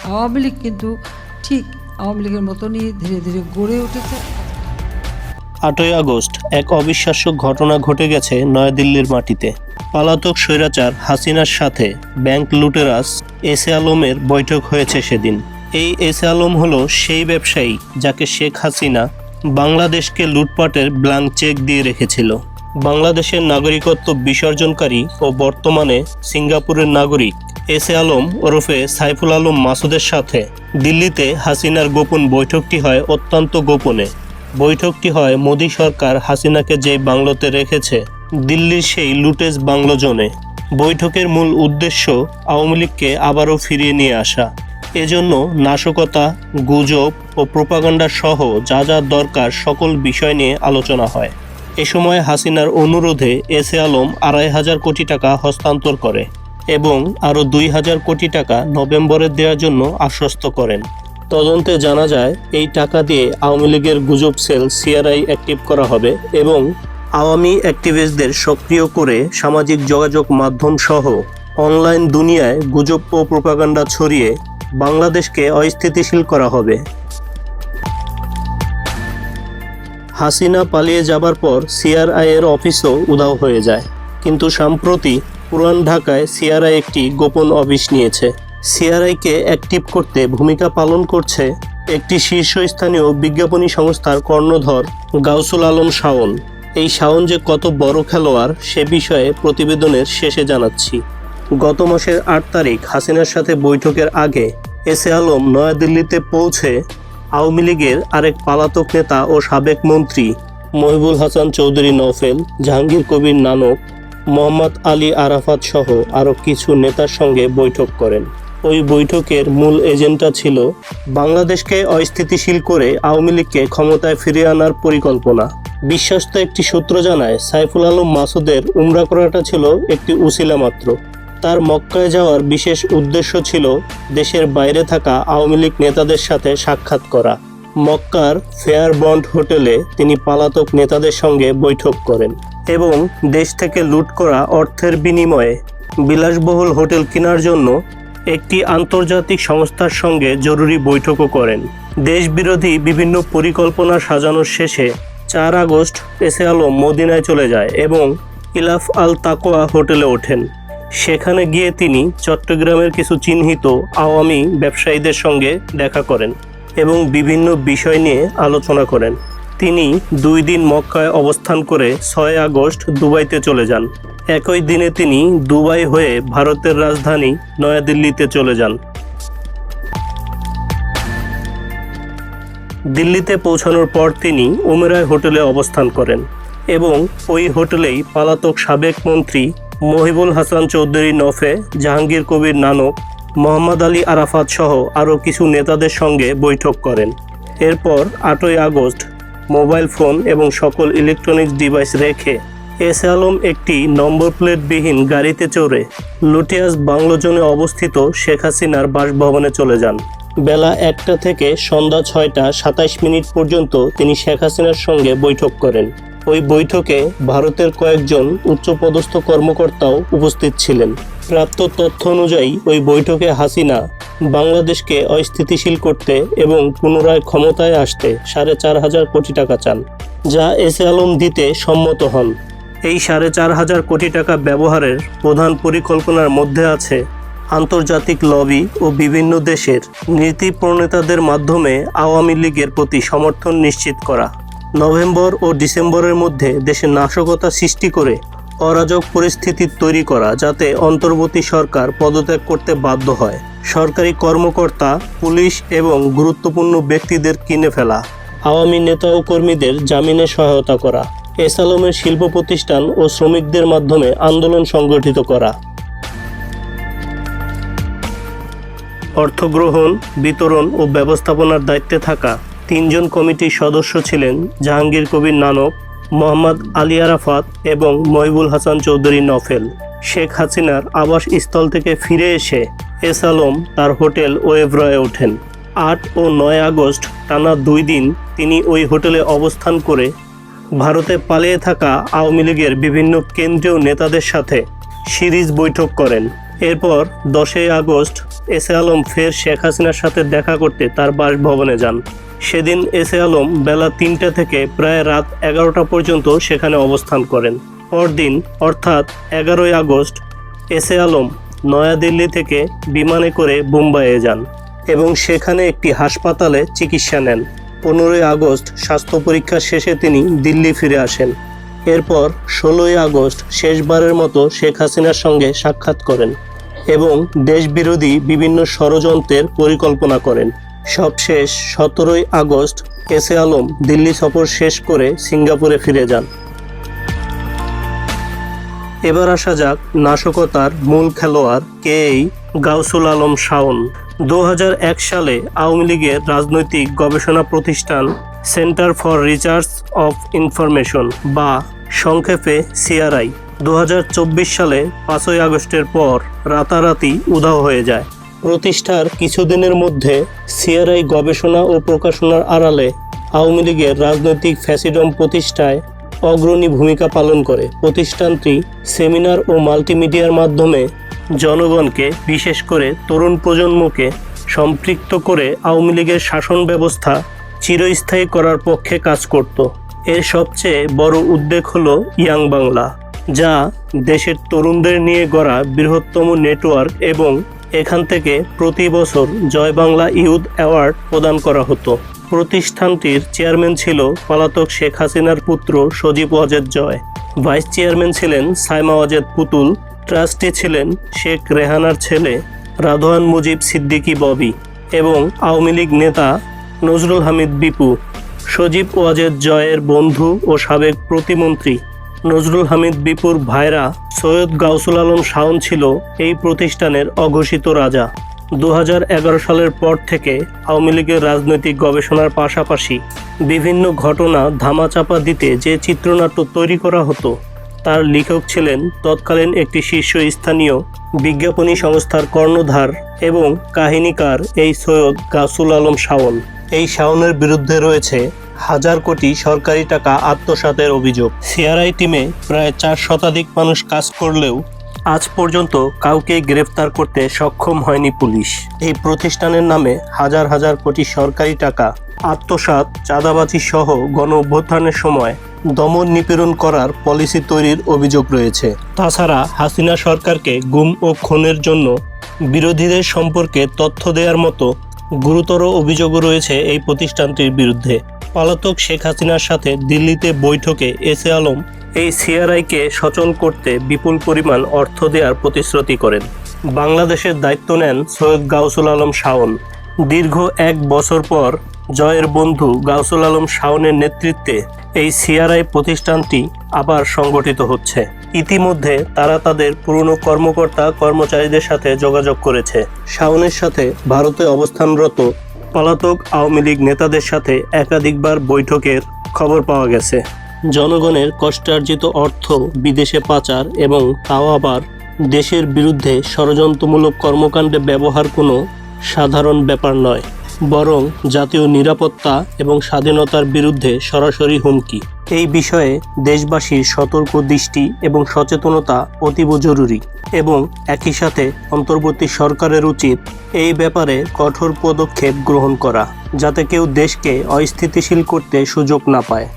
আওয়ামী লীগ কিন্তু ঠিক আওয়ামী লীগের মতনই ধীরে ধীরে গড়ে উঠেছে। 8ই আগস্ট এক অবিশ্বাস্য ঘটনা ঘটে গেছে নয়াদিল্লির মাটিতে। পলাতক স্বৈরাচার হাসিনার সাথে ব্যাংক লুটেরাস এস এ আলমের বৈঠক হয়েছে সেদিন। এই এস এ আলম হলো সেই ব্যবসায়ী যাকে শেখ হাসিনা বাংলাদেশকে লুটপাটের ব্ল্যাঙ্ক চেক দিয়ে রেখেছিল। বাংলাদেশের নাগরিকত্ব বিসর্জনকারী ও বর্তমানে সিঙ্গাপুরের নাগরিক এস এ আলম ওরফে সাইফুল আলম মাসুদের সাথে দিল্লিতে হাসিনার গোপন বৈঠকটি হয় অত্যন্ত গোপনে। বৈঠকটি হয় মোদী সরকার হাসিনাকে যেই বাংলোতে রেখেছে, দিল্লির সেই লুটেজ বাংলো জোনে। বৈঠকের মূল উদ্দেশ্য আওয়ামী লীগকে আবারও ফিরিয়ে নিয়ে আসা। এজন্য নাশকতা, গুজব ও প্রোপাগান্ডা সহ যা যা দরকার সকল বিষয় নিয়ে আলোচনা হয়। এ সময় হাসিনার অনুরোধে এস এ আলম 2,500 কোটি টাকা হস্তান্তর করে এবং আরও 2,000 কোটি টাকা নভেম্বরে দেওয়ার জন্য আশ্বস্ত করেন। তদন্তে জানা যায় এই টাকা দিয়ে আওয়ামী লীগের গুজব সেল সিআরআই অ্যাক্টিভ করা হবে এবং আওয়ামী অ্যাক্টিভিস্টদের সক্রিয় করে সামাজিক যোগাযোগ মাধ্যম সহ অনলাইন দুনিয়ায় গুজব ও প্রোপাগান্ডা ছড়িয়ে বাংলাদেশকে অস্থিতিশীল করা হবে। হাসিনা পালিয়ে যাবার পর সিআরআই এর অফিসও উধাও হয়ে যায়, কিন্তু সম্প্রতি পুরান ঢাকায় সিআরআই একটি গোপন অফিস নিয়েছে। সিআরআইকে অ্যাক্টিভ করতে ভূমিকা পালন করছে একটি শীর্ষস্থানীয় বিজ্ঞাপনী সংস্থার কর্ণধর গাউসুল আলম শাওন। এই শাওন যে কত বড় খেলোয়াড় সে বিষয়ে প্রতিবেদনের শেষে জানাচ্ছি। গত মাসের 8 তারিখ হাসিনার সাথে বৈঠকের আগে এস এ আলম নয়াদিল্লিতে পৌঁছে আওয়ামী লীগের আরেক পলাতক নেতা ও সাবেক মন্ত্রী মহিবুল হাসান চৌধুরী নওফেল, জাহাঙ্গীর কবির নানক, মোহাম্মদ আলী আরাফাত সহ আরও কিছু নেতার সঙ্গে বৈঠক করেন। ওই বৈঠকের মূল এজেন্ডা ছিল বাংলাদেশকে অস্থিতিশীল করে আওয়ামী লীগকে ক্ষমতায় ফিরিয়ে আনার পরিকল্পনা। বিশ্বস্ত একটি সূত্র জানায় সাইফুল আলম মাসুদের উমরা করাটা ছিল একটি উসিলা মাত্র। তার মক্কায় যাওয়ার বিশেষ উদ্দেশ্য ছিল দেশের বাইরে থাকা আওয়ামী লীগ নেতাদের সাথে সাক্ষাৎ করা। মক্কার ফেয়ার বন্ড হোটেলে তিনি পলাতক নেতাদের সঙ্গে বৈঠক করেন এবং দেশ থেকে লুট করা অর্থের বিনিময়ে বিলাসবহুল হোটেল কেনার জন্য একটি আন্তর্জাতিক সংস্থার সঙ্গে জরুরি বৈঠকও করেন। দেশবিরোধী বিভিন্ন পরিকল্পনা সাজানোর শেষে 4 আগস্ট এস এ আলম মদিনায় চলে যায় এবং ইলাফ আল তাকোয়া হোটেলে ওঠেন। সেখানে গিয়ে তিনি চট্টগ্রামের কিছু চিহ্নিত আওয়ামী ব্যবসায়ীদের সঙ্গে দেখা করেন এবং বিভিন্ন বিষয় নিয়ে আলোচনা করেন। তিনি 2 দিন মক্কায় অবস্থান করে 6 আগস্ট দুবাইতে চলে যান। একই দিনে তিনি দুবাই হয়ে ভারতের রাজধানী নয়াদিল্লিতে চলে যান। দিল্লিতে পৌঁছানোর পর তিনি উমেরায় হোটেলে অবস্থান করেন এবং ওই হোটেলেই পলাতক সাবেক মন্ত্রী মহিবুল হাসান চৌধুরী নফে, জাহাঙ্গীর কবির নানক, মোহাম্মদ আলী আরাফাত সহ আরও কিছু নেতাদের সঙ্গে বৈঠক করেন। এরপর 8ই আগস্ট মোবাইল ফোন এবং সকল ইলেকট্রনিক্স ডিভাইস রেখে এস এ আলম একটি নম্বর প্লেটবিহীন গাড়িতে চড়ে লুটিয়াস বাংলো জোনে অবস্থিত শেখ হাসিনার বাসভবনে চলে যান। বেলা 1টা থেকে সন্ধ্যা 6টা 27 মিনিট পর্যন্ত তিনি শেখ হাসিনার সঙ্গে বৈঠক করেন। ওই বৈঠকে ভারতের কয়েকজন উচ্চপদস্থ কর্মকর্তাও উপস্থিত ছিলেন। প্রাপ্ত তথ্য অনুযায়ী ওই বৈঠকে হাসিনা বাংলাদেশকে অস্থিতিশীল করতে এবং পুনরায় ক্ষমতায় আসতে 4,500 কোটি টাকা চান, যা এস এ আলম দিতে সম্মত হন। এই 4,500 কোটি টাকা ব্যবহারের প্রধান পরিকল্পনার মধ্যে আছে আন্তর্জাতিক লবি ও বিভিন্ন দেশের নীতি প্রণেতাদের মাধ্যমে আওয়ামী লীগের প্রতি সমর্থন নিশ্চিত করা, নভেম্বর ও ডিসেম্বরের মধ্যে দেশে নাশকতা সৃষ্টি করে অরাজক পরিস্থিতি তৈরি করা যাতে অন্তর্বর্তী সরকার পদত্যাগ করতে বাধ্য হয়, সরকারি কর্মকর্তা, পুলিশ এবং গুরুত্বপূর্ণ ব্যক্তিদের কিনে ফেলা, আওয়ামী নেতা ও কর্মীদের জামিনে সহায়তা করা, এস আলমের শিল্প প্রতিষ্ঠান ও শ্রমিকদের মাধ্যমে আন্দোলন সংগঠিত করা। অর্থ গ্রহণ, বিতরণ ও ব্যবস্থাপনার দায়িত্বে থাকা 3 জন কমিটির সদস্য ছিলেন জাহাঙ্গীর কবির নানক, মোহাম্মদ আলী আরাফাত এবং মহিবুল হাসান চৌধুরী নফেল। শেখ হাসিনার আবাসস্থল থেকে ফিরে এসে এস আলম তার হোটেল ওয়েভরায় ওঠেন। 8 ও 9 আগস্ট টানা 2 দিন তিনি ওই হোটেলে অবস্থান করে ভারতে পালিয়ে থাকা আওয়ামী লীগের বিভিন্ন কেন্দ্রীয় নেতাদের সাথে সিরিজ বৈঠক করেন। এরপর 10ই আগস্ট এস এ আলম ফের শেখ হাসিনার সাথে দেখা করতে তার বাসভবনে যান। সেদিন এস এ আলম বেলা 3টা থেকে প্রায় রাত 11টা পর্যন্ত সেখানে অবস্থান করেন। পরদিন অর্থাৎ 11ই August S A Alam Naya Dilli থেকে বিমানে করে মুম্বাইয়ে যান এবং সেখানে একটি হাসপাতালে চিকিৎসা নেন। 15ই আগস্ট স্বাস্থ্য পরীক্ষা শেষে তিনি দিল্লি ফিরে আসেন। এরপর 16ই আগস্ট শেষবারের মতো শেখ হাসিনার সঙ্গে সাক্ষাৎ করেন এবং দেশবিরোধী বিভিন্ন ষড়যন্ত্রের পরিকল্পনা করেন। সবশেষ 17ই August S A Alam Delhi সফর শেষ করে সিঙ্গাপুরে ফিরে যান। এবার আসা যাক নাশকতার মূল খেলোয়াড় কে এই গাউসুল আলম শাওন। 2001 সালে আওয়ামী লীগের রাজনৈতিক গবেষণা প্রতিষ্ঠান centre for research of information বা সংক্ষেপে সিআরআই 2024 সালে 5ই আগস্টের পর রাতারাতি উধাও হয়ে যায়। প্রতিষ্ঠার কিছুদিনের মধ্যে সিআরআই গবেষণা ও প্রকাশনার আড়ালে আওয়ামী লীগের রাজনৈতিক ফ্যাসিডম প্রতিষ্ঠায় অগ্রণী ভূমিকা পালন করে। প্রতিষ্ঠানটি সেমিনার ও মাল্টিমিডিয়ার মাধ্যমে জনগণকে, বিশেষ করে তরুণ প্রজন্মকে সম্পৃক্ত করে আওয়ামী লীগের শাসন ব্যবস্থা চিরস্থায়ী করার পক্ষে কাজ করত। এর সবচেয়ে বড় উদ্যোগ হলো ইয়াং বাংলা, যা দেশের তরুণদের নিয়ে গড়া বৃহত্তম নেটওয়ার্ক এবং এখান থেকে প্রতি বছর জয় বাংলা ইউথ অ্যাওয়ার্ড প্রদান করা হতো। প্রতিষ্ঠানটির চেয়ারম্যান ছিল পলাতক শেখ হাসিনার পুত্র সজীব ওয়াজেদ জয়, ভাইস চেয়ারম্যান ছিলেন সাইমা ওয়াজেদ পুতুল, ট্রাস্টি ছিলেন শেখ রেহানার ছেলে রাদওয়ান মুজিব সিদ্দিকী ববি এবং আওয়ামী লীগ নেতা নজরুল হামিদ বিপু। সজীব ওয়াজেদ জয়ের বন্ধু ও সাবেক প্রতিমন্ত্রী নজরুল হামিদ বিপুর ভাইরা সৈয়দ গাউসুল আলম শাওন ছিল এই প্রতিষ্ঠানের অঘোষিত রাজা। 2011 সালের পর থেকে আওয়ামী লীগের রাজনৈতিক গবেষণার পাশাপাশি বিভিন্ন ঘটনা ধামাচাপা দিতে যে চিত্রনাট্য তৈরি করা হতো তার লেখক ছিলেন তৎকালীন একটি শীর্ষস্থানীয় বিজ্ঞাপনী সংস্থার কর্ণধার এবং কাহিনীকার এই সৈয়দ গাউসুল আলম শাওন। এই শাওনের বিরুদ্ধে রয়েছে হাজার কোটি সরকারি টাকা আত্মসাতের অভিযোগ। সিআরআই টিমে প্রায় 4 শতাধিক মানুষ কাজ করলেও আজ পর্যন্ত কাউকে গ্রেফতার করতে সক্ষম হয়নি পুলিশ। এই প্রতিষ্ঠানের নামে হাজার হাজার কোটি সরকারি টাকা আত্মসাৎ, চাঁদাবাজি সহ গণ অভ্যুত্থানের সময় দমন নিপীড়ন করার পলিসি তৈরির অভিযোগ রয়েছে। তাছাড়া হাসিনা সরকারকে গুম ও খুনের জন্য বিরোধীদের সম্পর্কে তথ্য দেওয়ার মতো গুরুতর অভিযোগও রয়েছে এই প্রতিষ্ঠানটির বিরুদ্ধে। পলাতক শেখ হাসিনার সাথে দিল্লিতে বৈঠকে এস এ আলম এই সিআরআইকে সচল করতে বিপুল পরিমাণ অর্থ দেওয়ার প্রতিশ্রুতি করেন। বাংলাদেশের দায়িত্ব নেন সৈয়দ গাউসুল আলম শাওন। দীর্ঘ 1 বছর পর জয়ের বন্ধু গাউসুল আলম শাওনের নেতৃত্বে এই সিআরআই প্রতিষ্ঠানটি আবার সংগঠিত হচ্ছে। ইতিমধ্যে তারা তাদের পুরনো কর্মকর্তা কর্মচারীদের সাথে যোগাযোগ করেছে। শাওনের সাথে ভারতে অবস্থানরত পলাতক আওয়ামী লীগ নেতাদের সাথে একাধিকবার বৈঠকের খবর পাওয়া গেছে। জনগণের কষ্টার্জিত অর্থ বিদেশে পাচার এবং তাও আবার দেশের বিরুদ্ধে ষড়যন্ত্রমূলক কর্মকাণ্ডে ব্যবহার কোনো সাধারণ ব্যাপার নয়, বরং জাতীয় নিরাপত্তা এবং স্বাধীনতার বিরুদ্ধে সরাসরি হুমকি। এই বিষয়ে দেশবাসীর সতর্ক দৃষ্টি এবং সচেতনতা অতীব জরুরি এবং একই সাথে অন্তর্বর্তী সরকারের উচিত এই ব্যাপারে কঠোর পদক্ষেপ গ্রহণ করা, যাতে কেউ দেশকে অস্থিতিশীল করতে সুযোগ না পায়।